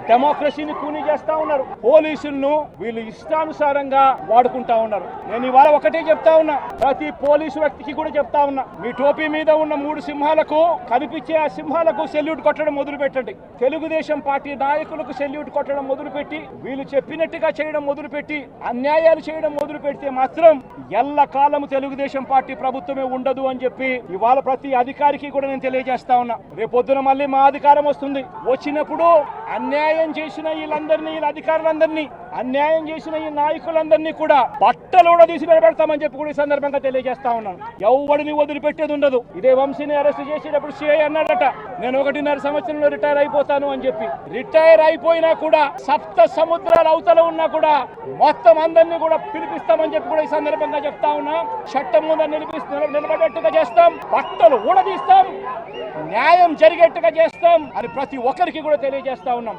డెమోక్రసీని కూని చేస్తా ఉన్నారు. పోలీసులను వీళ్ళు ఇష్టానుసారంగా వాడుకుంటా ఉన్నారు. నేను ఇవాళ ఒకటే చెప్తా ఉన్నా, ప్రతి పోలీసు వ్యక్తికి కూడా చెప్తా ఉన్నా, మీ టోపీ మీద ఉన్న 3 సింహాలకు కనిపించే ఆ సింహాలకు సెల్యూట్ కొట్టడం మొదలు పెట్టండి. తెలుగుదేశం పార్టీ నాయకులకు సెల్యూట్ కొట్టడం మొదలుపెట్టి వీళ్ళు చెప్పినట్టుగా చేయడం మొదలుపెట్టి అన్యాయాలు చేయడం మొదలు పెడితే మాత్రం ఎల్ల కాలము తెలుగుదేశం పార్టీ ప్రభుత్వమే ఉండదు అని చెప్పి ఇవాళ ప్రతి అధికారికి కూడా నేను తెలియజేస్తా ఉన్నా. రేపొద్దున మళ్ళీ మా అధికారం వస్తుంది. వచ్చినప్పుడు అన్యాయం చేసిన వీళ్ళందరినీ, వీళ్ళ అధికారులందరినీ, అన్యాయం చేసిన ఈ నాయకులందరినీ కూడా బట్టలు కూడా తీసి నిలబెడతామని చెప్పి కూడా ఈ సందర్భంగా తెలియజేస్తా ఉన్నాను. ఎవరిని వదిలిపెట్టేది ఉండదు. ఇదే వంశీని అరెస్ట్ చేసేటప్పుడు సిఐ అన్నాడట, నేను 1.5 సంవత్సరంలో రిటైర్ అయిపోతాను అని చెప్పి. రిటైర్ అయిపోయినా కూడా సప్త సముద్రాల అవతల ఉన్నా కూడా మొత్తం అందరినీ కూడా పిలిపిస్తామని చెప్పి కూడా ఈ సందర్భంగా చెప్తా ఉన్నా. చట్టం ముందు నిలబడేట్టుగా చేస్తాం, బట్టలు ఊడదీస్తాం, న్యాయం జరిగేట్టుగా చేస్తాం అని ప్రతి ఒక్కరికి కూడా తెలియజేస్తా ఉన్నాం.